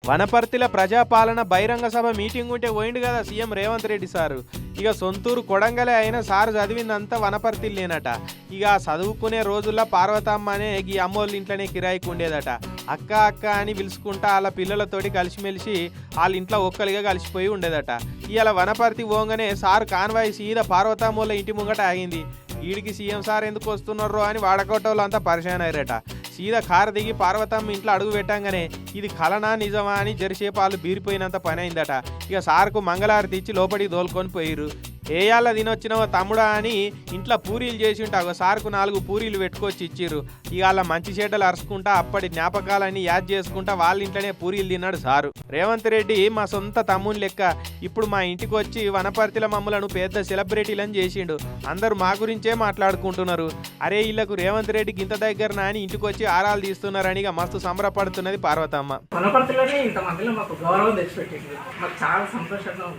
వనపర్తిల ప్రజాపాలన బహిరంగ సభ మీటింగ్ ఉంటే పోయిండు కదా సీఎం రేవంత్ రెడ్డి సారు. ఇక సొంతూరు కొడంగలే అయినా సారు చదివిందంతా వనపర్తిలేనట. ఇక చదువుకునే రోజుల్లో పార్వతమ్మ అనే ఈ అమ్మోళ్ళ ఇంట్లోనే కిరాయికి ఉండేదట. అక్క అక్క అని పిలుచుకుంటా వాళ్ళ పిల్లలతోటి కలిసిమెలిసి వాళ్ళ ఇంట్లో ఒక్కలిగా కలిసిపోయి ఉండేదట. ఇవాళ వనపర్తి పోగానే సారు కాన్వాయ్ సీదా పార్వతమ్మోళ్ళ ఇంటి ముంగట ఆగింది. వీడికి సీఎం సార్ ఎందుకు వస్తున్నారో అని వాడకోటోళ్ళు అంతా పరిచయం అయ్యారట. సీదా కారు దిగి పార్వతమ్మ ఇంట్లో అడుగు పెట్టంగానే ఇది కలనా నిజమా అని జరిసేపు వాళ్ళు బీరిపోయినంత పని అయిందట. ఇక సార్కు మంగళారతి ఇచ్చి లోపలికి దోలుకొని పోయిర్రు. ఏయాళ్ళ తినొచ్చినవో తమ్ముడా అని ఇంట్లో పూరీలు చేసి ఉంటే ఒక సార్కు 4 పూరీలు పెట్టుకొచ్చి ఇచ్చిర్రు. ఇక వాళ్ళ మంచి చెడ్డలు అరుచుకుంటా అప్పటి జ్ఞాపకాలన్నీ యాద్ చేసుకుంటా వాళ్ళ ఇంట్లోనే పూరీలు తిన్నాడు సారు. రేవంత్ రెడ్డి మా సొంత తమ్ముని లెక్క ఇప్పుడు మా ఇంటికి వచ్చి వనపర్తిల మమ్మలను పెద్ద సెలబ్రిటీలని చేసిండు. అందరూ మా గురించే మాట్లాడుకుంటున్నారు. అరే వీళ్ళకు రేవంత్ రెడ్డికి ఇంత దగ్గర నాని ఇంటికి వచ్చి ఆరాలు తీస్తున్నారని ఇక మస్తు సంబరపడుతున్నది పార్వతమ్మ. వనపర్తిలోనే ఇంతమందిలో మాకు గౌరవం తెచ్చిపెట్టింది. మాకు చాలా సంతోషంగా ఉంది.